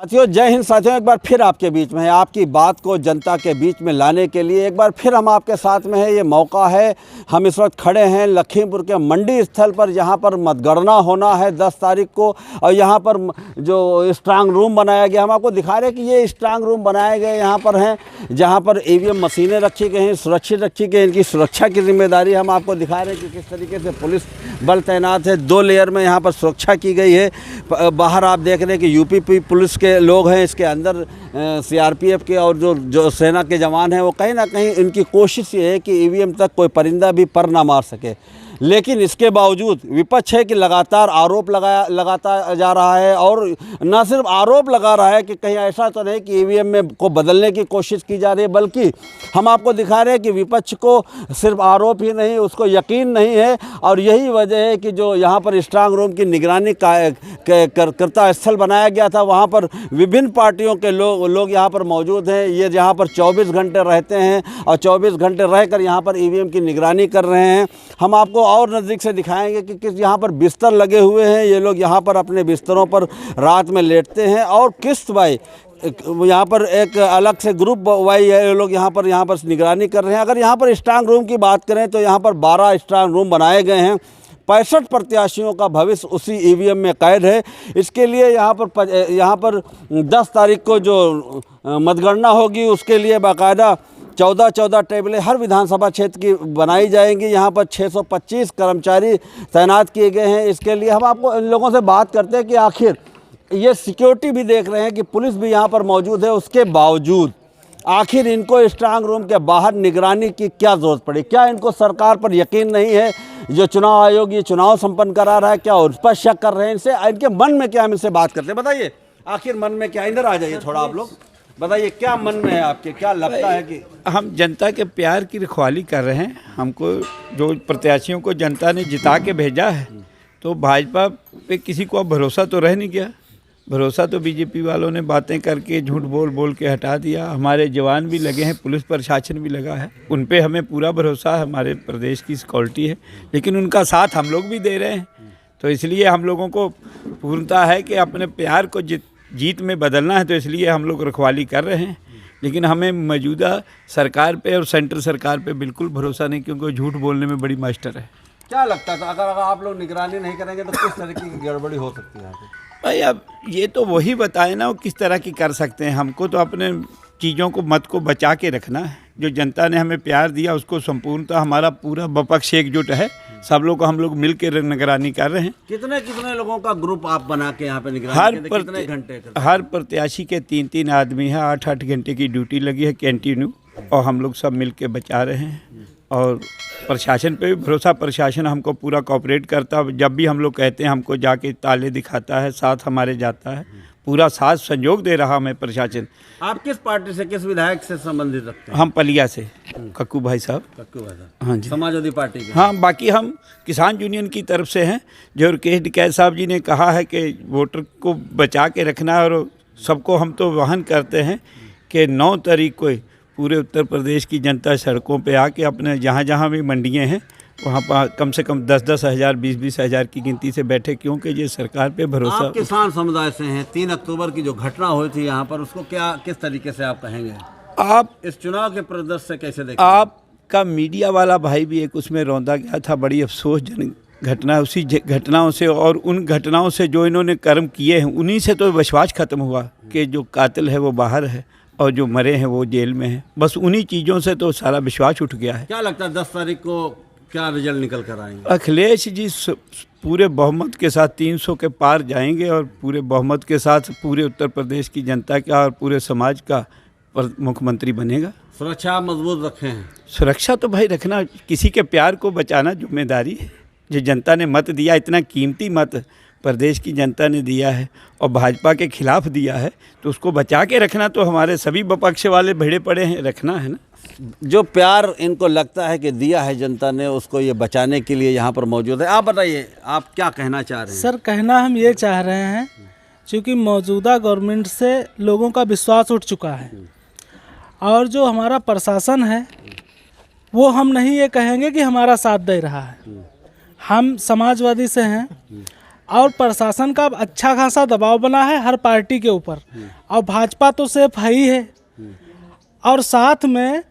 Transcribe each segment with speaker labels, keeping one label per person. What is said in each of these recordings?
Speaker 1: साथियों, जय हिंद। साथियों, एक बार फिर आपके बीच में है, आपकी बात को जनता के बीच में लाने के लिए एक बार फिर हम आपके साथ में है। ये मौका है, हम इस वक्त खड़े हैं लखीमपुर के मंडी स्थल पर, जहां पर मतगणना होना है 10 तारीख को। और यहां पर जो स्ट्रांग रूम बनाया गया, हम आपको दिखा रहे हैं कि ये स्ट्रांग रूम बनाए गए यहाँ पर हैं, जहाँ पर ईवीएम मशीनें रखी गई हैं, सुरक्षित रखी गई। इनकी सुरक्षा की जिम्मेदारी हम आपको दिखा रहे हैं कि किस तरीके से पुलिस बल तैनात है। 2 लेयर में यहाँ पर सुरक्षा की गई है। बाहर आप देख रहे हैं कि यूपी पुलिस के लोग हैं, इसके अंदर सीआरपीएफ के और जो सेना के जवान हैं, वो कहीं ना कहीं इनकी कोशिश ये है कि ईवीएम तक कोई परिंदा भी पर ना मार सके। लेकिन इसके बावजूद विपक्ष है कि लगातार आरोप लगाता जा रहा है, और न सिर्फ आरोप लगा रहा है कि कहीं ऐसा तो नहीं कि ईवीएम में को बदलने की कोशिश की जा रही है, बल्कि हम आपको दिखा रहे हैं कि विपक्ष को सिर्फ आरोप ही नहीं, उसको यकीन नहीं है। और यही वजह है कि जो यहाँ पर स्ट्रांग रूम की निगरानी करता स्थल बनाया गया था, वहाँ पर विभिन्न पार्टियों के लोग यहाँ पर मौजूद हैं। ये यहाँ पर 24 घंटे रहते हैं और 24 घंटे रहकर यहाँ पर ईवीएम की निगरानी कर रहे हैं। हम आपको और नज़दीक से दिखाएंगे कि किस यहाँ पर बिस्तर लगे हुए हैं। ये लोग यहाँ पर अपने बिस्तरों पर रात में लेटते हैं, और किस्त बाई यहाँ पर एक अलग से ग्रुप वाई है, ये लोग यहाँ पर निगरानी कर रहे हैं। अगर यहाँ पर स्ट्रांग रूम की बात करें तो यहाँ पर 12 स्ट्रांग रूम बनाए गए हैं। 65 प्रत्याशियों का भविष्य उसी ईवीएम में कैद है। इसके लिए यहाँ पर 10 तारीख को जो मतगणना होगी, उसके लिए बाकायदा 14 टेबलें हर विधानसभा क्षेत्र की बनाई जाएंगी। यहाँ पर 625 कर्मचारी तैनात किए गए हैं। इसके लिए हम आपको इन लोगों से बात करते हैं कि आखिर ये सिक्योरिटी भी देख रहे हैं कि पुलिस भी यहाँ पर मौजूद है, उसके बावजूद आखिर इनको स्ट्रांग रूम के बाहर निगरानी की क्या ज़रूरत पड़ी? क्या इनको सरकार पर यकीन नहीं है? जो चुनाव आयोग ये चुनाव संपन्न करा रहा है, क्या उस पर शक कर रहे हैं? इनके मन में क्या? हम इनसे बात करते हैं। बताइए, आखिर मन में क्या? इधर आ जाइए थोड़ा, आप लोग बताइए क्या मन में है आपके, क्या लगता है कि?
Speaker 2: हम जनता के प्यार की रखवाली कर रहे हैं। हमको जो प्रत्याशियों को जनता ने जिता के भेजा है, तो भाजपा पे किसी को अब भरोसा तो रह नहीं गया। भरोसा तो बीजेपी वालों ने बातें करके झूठ बोल के हटा दिया। हमारे जवान भी लगे हैं, पुलिस प्रशासन भी लगा है, उन पे हमें पूरा भरोसा है। हमारे प्रदेश की सिक्योरिटी है, लेकिन उनका साथ हम लोग भी दे रहे हैं। तो इसलिए हम लोगों को पूर्णता है कि अपने प्यार को जीत में बदलना है, तो इसलिए हम लोग रखवाली कर रहे हैं। लेकिन हमें मौजूदा सरकार पे और सेंट्रल सरकार पे बिल्कुल भरोसा नहीं, क्योंकि वो झूठ बोलने में बड़ी मास्टर है।
Speaker 1: क्या लगता था अगर आप लोग निगरानी नहीं करेंगे तो किस तरह की गड़बड़ी हो सकती है यहाँ पे?
Speaker 2: भाई अब ये तो वही बताए ना, वो किस तरह की कर सकते हैं। हमको तो अपने चीज़ों को मत को बचा के रखना है। जो जनता ने हमें प्यार दिया उसको संपूर्णतः हमारा पूरा विपक्ष एकजुट है। सब लोग हम लोग मिल के निगरानी कर रहे हैं।
Speaker 1: कितने लोगों का ग्रुप आप बना के यहाँ पे निगरानी कितने घंटे?
Speaker 2: हर प्रत्याशी के 3 आदमी हैं, 8 घंटे की ड्यूटी लगी है कंटिन्यू, और हम लोग सब मिल के बचा रहे हैं। और प्रशासन पे भी भरोसा, प्रशासन हमको पूरा कोऑपरेट करता है। जब भी हम लोग कहते हैं हमको जाके ताले दिखाता है, साथ हमारे जाता है, पूरा साथ संयोग दे रहा हमें प्रशासन।
Speaker 1: आप किस पार्टी से, किस विधायक से संबंधित रखते हैं?
Speaker 2: हम पलिया से कक्कू भाई साहब। हाँ जी,
Speaker 1: समाजवादी पार्टी के।
Speaker 2: हाँ, बाकी हम किसान यूनियन की तरफ से हैं। जो राकेश टिकैत साहब जी ने कहा है कि वोटर को बचा के रखना है, और सबको हम तो वहन करते हैं कि 9 तारीख को पूरे उत्तर प्रदेश की जनता सड़कों पे आके अपने जहाँ भी मंडियाँ हैं वहाँ पर कम से कम 10-10 हज़ार 20-20 हज़ार की गिनती से बैठे, क्योंकि ये सरकार पे भरोसा।
Speaker 1: आप किसान समुदाय से हैं। 3 अक्टूबर की जो घटना हुई थी यहाँ पर, उसको किस तरीके से आप कहेंगे?
Speaker 2: आप
Speaker 1: इस चुनाव के परिदृश्य से कैसे देखते?
Speaker 2: आपका मीडिया वाला भाई भी एक उसमें रौंदा गया था। बड़ी अफसोसजनक घटना, उसी घटनाओं से और उन घटनाओं से जो इन्होंने कर्म किए हैं, उन्हीं से तो विश्वास खत्म हुआ कि जो कातिल है वो बाहर है और जो मरे हैं वो जेल में हैं। बस उन्हीं चीज़ों से तो सारा विश्वास उठ गया है।
Speaker 1: क्या लगता है 10 तारीख को क्या रिजल्ट निकल कर आएंगे?
Speaker 2: अखिलेश जी पूरे बहुमत के साथ 300 के पार जाएंगे, और पूरे बहुमत के साथ पूरे उत्तर प्रदेश की जनता का और पूरे समाज का मुख्यमंत्री बनेगा।
Speaker 1: सुरक्षा मजबूत रखे हैं?
Speaker 2: सुरक्षा तो भाई रखना, किसी के प्यार को बचाना जिम्मेदारी है। जो जनता ने मत दिया, इतना कीमती मत प्रदेश की जनता ने दिया है और भाजपा के खिलाफ दिया है, तो उसको बचा के रखना तो हमारे सभी विपक्ष वाले भिड़े पड़े हैं, रखना है ना।
Speaker 1: जो प्यार इनको लगता है कि दिया है जनता ने, उसको ये बचाने के लिए यहाँ पर मौजूद है। आप बताइए, आप क्या कहना चाह रहे हैं?
Speaker 3: सर, कहना हम ये चाह रहे हैं, क्योंकि मौजूदा गवर्नमेंट से लोगों का विश्वास उठ चुका है, और जो हमारा प्रशासन है वो हम नहीं ये कहेंगे कि हमारा साथ दे रहा है। हम समाजवादी से हैं, और प्रशासन का अच्छा खासा दबाव बना है हर पार्टी के ऊपर, और भाजपा तो सिर्फ है ही है। और साथ में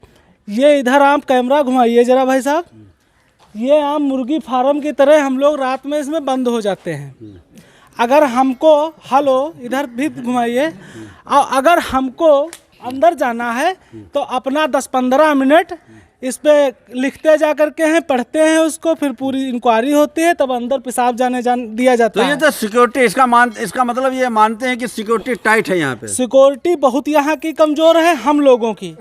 Speaker 3: ये इधर आप कैमरा घुमाइए जरा भाई साहब, ये आम मुर्गी फार्म की तरह हम लोग रात में इसमें बंद हो जाते हैं। अगर हमको हेलो इधर भी घुमाइए, और अगर हमको अंदर जाना है तो अपना 10-15 मिनट इस पे लिखते जा करके हैं, पढ़ते हैं उसको, फिर पूरी इंक्वायरी होती है, तब अंदर पेशाब दिया जाता
Speaker 1: तो
Speaker 3: है।
Speaker 1: ये तो सिक्योरिटी इसका मतलब ये मानते हैं कि सिक्योरिटी टाइट है यहाँ पे।
Speaker 3: सिक्योरिटी बहुत यहाँ की कमजोर है, हम लोगों की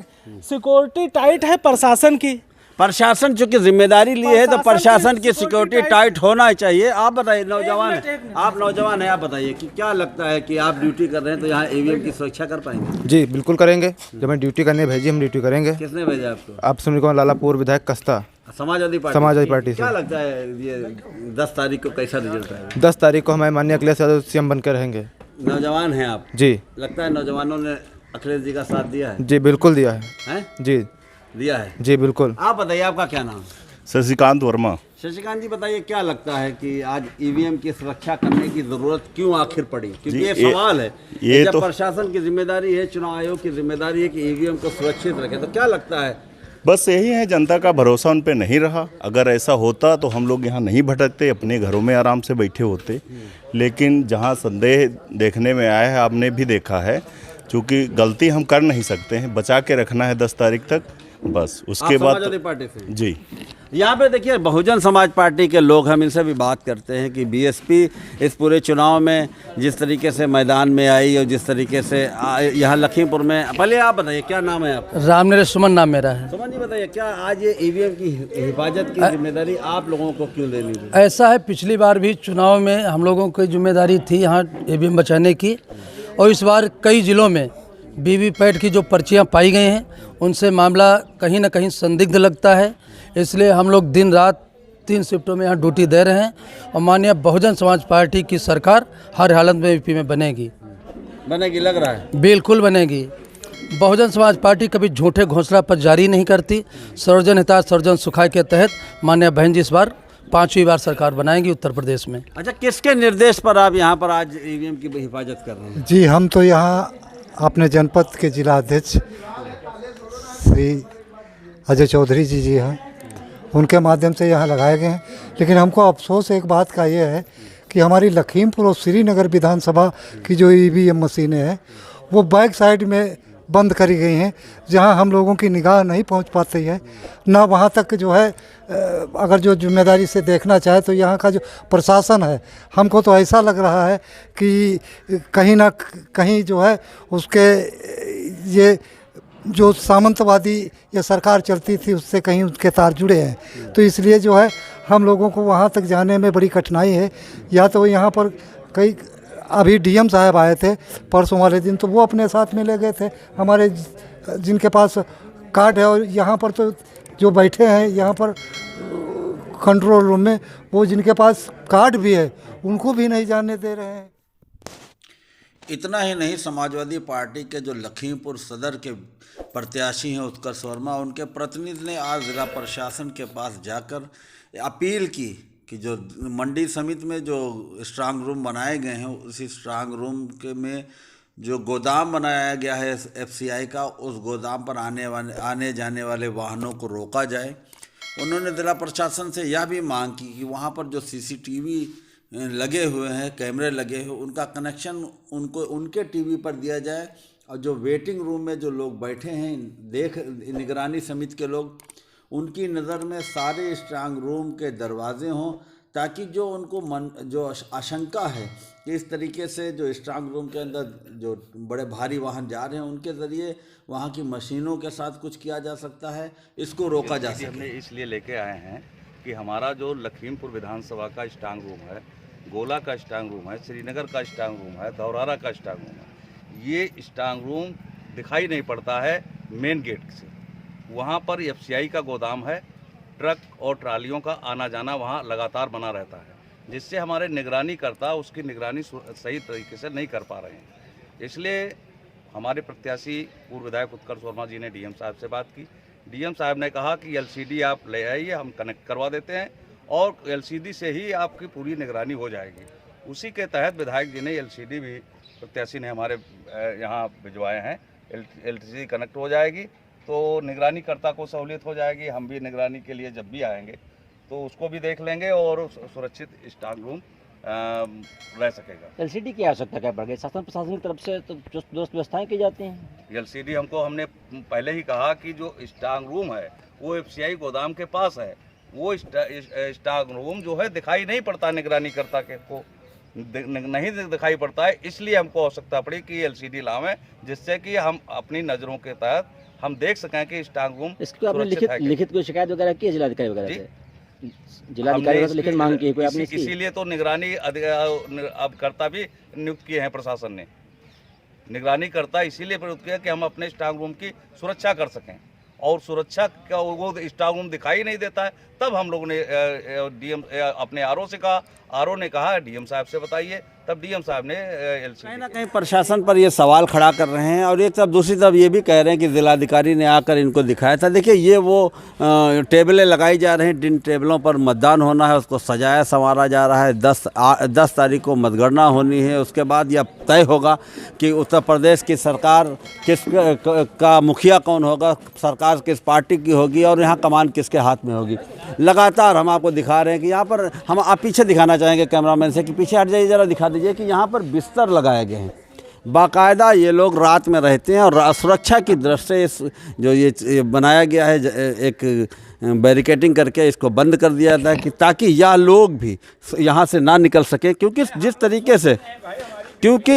Speaker 3: सिक्योरिटी टाइट है, प्रशासन की।
Speaker 1: प्रशासन चूंकि जिम्मेदारी लिए है तो
Speaker 3: प्रशासन
Speaker 1: प्रशासन
Speaker 3: की
Speaker 1: की
Speaker 3: सिक्योरिटी
Speaker 1: सिक्योरिटी टाइट होना ही चाहिए। आप बताइए, नौजवान
Speaker 3: मिनट,
Speaker 1: है,
Speaker 3: एक मिनट।
Speaker 1: आप नौजवान हैं, आप बताइए कि क्या लगता है कि आप ड्यूटी कर रहे हैं तो यहाँ ईवीएम की सुरक्षा कर पाएंगे?
Speaker 4: जी बिल्कुल करेंगे। जब मैं ड्यूटी करने भेजी हम ड्यूटी करेंगे।
Speaker 1: किसने भेजा आपको?
Speaker 4: आप सुन को लालापुर विधायक कस्ता
Speaker 1: समाजवादी पार्टी से।
Speaker 4: से।
Speaker 1: क्या लगता है ये 10 तारीख को कैसा रिजल्ट आएगा?
Speaker 4: 10 तारीख को हमारे माननीय अखिलेश यादव सीएम बनकर रहेंगे।
Speaker 1: नौजवान हैं आप,
Speaker 4: जी
Speaker 1: लगता है नौजवानों ने अखिलेश जी का साथ दिया है?
Speaker 4: जी बिल्कुल दिया है।
Speaker 1: हैं?
Speaker 4: जी
Speaker 1: दिया है।
Speaker 4: जी बिल्कुल।
Speaker 1: आप बताइए, आपका क्या नाम?
Speaker 5: शशिकांत वर्मा।
Speaker 1: शशिकांत जी बताइए, क्या लगता है कि आज ईवीएम की सुरक्षा करने की जरूरत क्यों आखिर पड़ी? क्योंकि
Speaker 5: जी,
Speaker 1: ये सवाल है,
Speaker 5: ये
Speaker 1: जब
Speaker 5: तो
Speaker 1: प्रशासन की जिम्मेदारी है, चुनाव आयोग की जिम्मेदारी है कि ईवीएम को सुरक्षित रखे, तो क्या लगता है?
Speaker 5: बस यही है, जनता का भरोसा उन पे नहीं रहा। अगर ऐसा होता तो हम लोग यहाँ नहीं भटकते, अपने घरों में आराम से बैठे होते। लेकिन जहाँ संदेह देखने में आया है, आपने भी देखा है, चूँकि गलती हम कर नहीं सकते हैं, बचा के रखना है 10 तारीख तक, बस उसके बाद
Speaker 1: समाजवादी पार्टी से।
Speaker 5: जी।
Speaker 1: यहाँ पे देखिए, बहुजन समाज पार्टी के लोग, हम इनसे भी बात करते हैं कि बीएसपी इस पूरे चुनाव में जिस तरीके से मैदान में आई और जिस तरीके से यहाँ लखीमपुर में, पहले आप बताइए क्या नाम है आपका?
Speaker 6: रामनरेश सुमन नाम मेरा है।
Speaker 1: सुमन जी बताइए, क्या आज ये ईवीएम की हिफाजत की जिम्मेदारी आप लोगों को क्यों लेनी थी?
Speaker 6: ऐसा है, पिछली बार भी चुनाव में हम लोगों की जिम्मेदारी थी यहाँ ईवीएम बचाने की, और इस बार कई ज़िलों में वीवीपैट की जो पर्चियाँ पाई गई हैं उनसे मामला कहीं ना कहीं संदिग्ध लगता है। इसलिए हम लोग दिन रात 3 शिफ्टों में यहाँ ड्यूटी दे रहे हैं, और माननीय बहुजन समाज पार्टी की सरकार हर हालत में यूपी में बनेगी।
Speaker 1: लग रहा है?
Speaker 6: बिल्कुल बनेगी। बहुजन समाज पार्टी कभी झूठे घोषणा पर जारी नहीं करती। सर्वजन हिताय सर्वजन सुखाय के तहत माननीय बहन जी इस बार 5वीं बार सरकार बनाएंगी उत्तर प्रदेश में।
Speaker 1: अच्छा, किसके निर्देश पर आप यहाँ पर आज ईवीएम की हिफाजत कर रहे हैं?
Speaker 7: जी, हम तो यहाँ अपने जनपद के जिला अध्यक्ष श्री अजय चौधरी जी हैं, उनके माध्यम से यहाँ लगाए गए हैं। लेकिन हमको अफसोस एक बात का ये है कि हमारी लखीमपुर और श्रीनगर विधानसभा की जो ईवीएम मशीनें हैं वो बैक साइड में बंद करी गई हैं, जहां हम लोगों की निगाह नहीं पहुंच पाती है। ना वहां तक जो है, अगर जो जिम्मेदारी से देखना चाहे तो यहाँ का जो प्रशासन है, हमको तो ऐसा लग रहा है कि कहीं ना कहीं जो है उसके ये जो सामंतवादी ये सरकार चलती थी उससे कहीं उसके तार जुड़े हैं। तो इसलिए जो है हम लोगों को वहाँ तक जाने में बड़ी कठिनाई है। या तो यहाँ पर कई अभी डीएम साहब आए थे परसों वाले दिन, तो वो अपने साथ में ले गए थे हमारे जिनके पास कार्ड है, और यहाँ पर तो जो बैठे हैं यहाँ पर कंट्रोल रूम में, वो जिनके पास कार्ड भी है उनको भी नहीं जाने दे रहे हैं।
Speaker 1: इतना ही नहीं, समाजवादी पार्टी के जो लखीमपुर सदर के प्रत्याशी हैं उत्कर्ष वर्मा, उनके प्रतिनिधि ने आज जिला प्रशासन के पास जाकर अपील की कि जो मंडी समिति में जो स्ट्रांग रूम बनाए गए हैं, उसी स्ट्रांग रूम के में जो गोदाम बनाया गया है एफसीआई का, उस गोदाम पर आने जाने वाले वाहनों को रोका जाए। उन्होंने जिला प्रशासन से यह भी मांग की कि वहाँ पर जो सीसीटीवी लगे हुए हैं, कैमरे लगे हुए, उनका कनेक्शन उनको उनके टीवी पर दिया जाए, और जो वेटिंग रूम में जो लोग बैठे हैं निगरानी समिति के लोग, उनकी नज़र में सारे स्ट्रांग रूम के दरवाजे हों, ताकि जो उनको जो आशंका है कि इस तरीके से जो स्ट्रांग रूम के अंदर जो बड़े भारी वाहन जा रहे हैं उनके ज़रिए वहाँ की मशीनों के साथ कुछ किया जा सकता है, इसको रोका जा सके।
Speaker 8: हमने इसलिए लेके आए हैं कि हमारा जो लखीमपुर विधानसभा का स्ट्रांग रूम है, गोला का स्ट्रांग रूम है, श्रीनगर का स्ट्रांग रूम है, धौरारा का स्ट्रांग रूम है, ये स्ट्रांग रूम दिखाई नहीं पड़ता है मेन गेट से। वहाँ पर एफसीआई का गोदाम है, ट्रक और ट्रालियों का आना जाना वहाँ लगातार बना रहता है, जिससे हमारे निगरानी करता उसकी निगरानी सही तरीके से नहीं कर पा रहे हैं। इसलिए हमारे प्रत्याशी पूर्व विधायक उत्कर्ष वर्मा जी ने डीएम साहब से बात की। डीएम साहब ने कहा कि एलसीडी आप ले आइए, हम कनेक्ट करवा देते हैं और एलसीडी से ही आपकी पूरी निगरानी हो जाएगी। उसी के तहत विधायक जी ने एलसीडी भी प्रत्याशी ने हमारे यहाँ भिजवाए हैं। एलसीडी कनेक्ट हो जाएगी तो निगरानीकर्ता को सहूलियत हो जाएगी। हम भी निगरानी के लिए जब भी आएंगे तो उसको भी देख लेंगे और सुरक्षित स्ट्रांग रूम रह सकेगा।
Speaker 9: एलसीडी की आवश्यकता क्या पड़ गई? शासन प्रशासन की तरफ से तो जो दुरुस्त व्यवस्थाएं की जाती हैं।
Speaker 8: एलसीडी हमने पहले ही कहा कि जो स्ट्रांग रूम है वो एफसीआई गोदाम के पास है। वो स्ट्रांग रूम जो है दिखाई नहीं पड़ता, निगरानीकर्ता के को नहीं दिखाई पड़ता है, इसलिए हमको आवश्यकता पड़ी कि एलसीडी लावें, जिससे कि हम अपनी नज़रों के तहत हम देख सकें कि स्ट्रांग रूम।
Speaker 9: इसको आपने लिखित कोई शिकायत वगैरह की है जिलाधिकारी वगैरह से? जिलाधिकारी से लिखित मांग की है कोई आपने?
Speaker 8: इसीलिए तो निगरानी अब कर्ता भी नियुक्त किए हैं प्रशासन ने। निगरानी करता इसीलिए प्रयुक्त किया कि हम अपने स्ट्रांग रूम की सुरक्षा कर सकें, और सुरक्षा का वो स्ट्रांग रूम दिखाई नहीं देता है। तब हम लोगों ने डीएम अपने आरओ से कहा, आरओ ने कहा डीएम साहब से बताइए, तब डीएम साहब ने एलसीडी।
Speaker 1: कहीं ना कहीं प्रशासन पर ये सवाल खड़ा कर रहे हैं और एक तरफ दूसरी तरफ ये भी कह रहे हैं कि जिलाधिकारी ने आकर इनको दिखाया था। देखिए ये वो टेबलें लगाई जा रही हैं, जिन टेबलों पर मतदान होना है उसको सजाया संवारा जा रहा है। 10 तारीख को मतगणना होनी है, उसके बाद यह तय होगा कि उत्तर प्रदेश की सरकार किस का मुखिया कौन होगा, सरकार किस पार्टी की होगी और यहाँ कमान किसके हाथ में होगी। लगातार हम आपको दिखा रहे हैं कि यहाँ पर आप पीछे दिखाना चाहेंगे कैमरामैन से कि पीछे हट जाइए, ज़रा दिखा दीजिए कि यहाँ पर बिस्तर लगाए गए हैं। बाकायदा ये लोग रात में रहते हैं और सुरक्षा की दृष्टि से जो ये बनाया गया है, एक बैरिकेडिंग करके इसको बंद कर दिया जाता है कि ताकि यह लोग भी यहाँ से ना निकल सकें। क्योंकि जिस तरीके से क्योंकि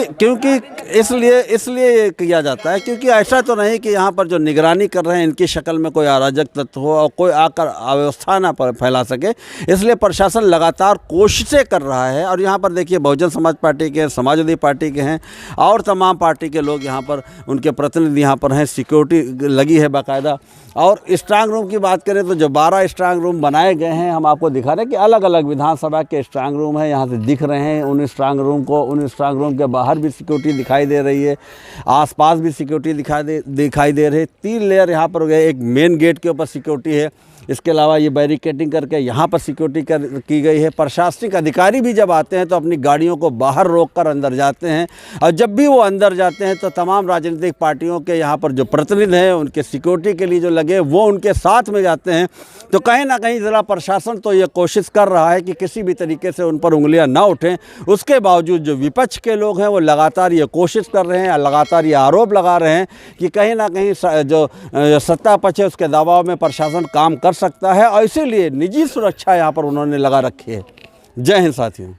Speaker 1: इसलिए ये किया जाता है क्योंकि ऐसा तो नहीं कि यहाँ पर जो निगरानी कर रहे हैं इनकी शक्ल में कोई अराजक तत्व हो और कोई आकर अव्यवस्था ना फैला सके। इसलिए प्रशासन लगातार कोशिशें कर रहा है। और यहाँ पर देखिए बहुजन समाज पार्टी के, समाजवादी पार्टी के हैं और तमाम पार्टी के लोग यहाँ पर, उनके प्रतिनिधि यहाँ पर हैं, सिक्योरिटी लगी है बाकायदा। और स्ट्रांग रूम की बात करें तो जो 12 स्ट्रांग रूम बनाए गए हैं, हम आपको दिखा रहे हैं कि अलग अलग विधानसभा के स्ट्रांग रूम हैं, यहाँ से दिख रहे हैं। उन स्ट्रांग रूम के बाहर भी सिक्योरिटी दिखाई दे रही है, आसपास भी सिक्योरिटी दिखाई दे रही है। 3 लेयर यहाँ पर हो गए, एक मेन गेट के ऊपर सिक्योरिटी है, इसके अलावा ये बैरिकेडिंग करके यहाँ पर सिक्योरिटी की गई है। प्रशासनिक अधिकारी भी जब आते हैं तो अपनी गाड़ियों को बाहर रोककर अंदर जाते हैं, और जब भी वो अंदर जाते हैं तो तमाम राजनीतिक पार्टियों के यहाँ पर जो प्रतिनिधि हैं उनके सिक्योरिटी के लिए जो लगे वो उनके साथ में जाते हैं। तो कहीं ना कहीं ज़िला प्रशासन तो ये कोशिश कर रहा है कि किसी भी तरीके से उन पर उंगलियां ना उठें। उसके बावजूद जो विपक्ष के लोग हैं वो लगातार ये कोशिश कर रहे हैं, लगातार ये आरोप लगा रहे हैं कि कहीं ना कहीं जो सत्ता पक्ष है उसके दबाव में प्रशासन काम कर सकता है, और इसीलिए निजी सुरक्षा यहाँ पर उन्होंने लगा रखी है। जय हिंद साथियों।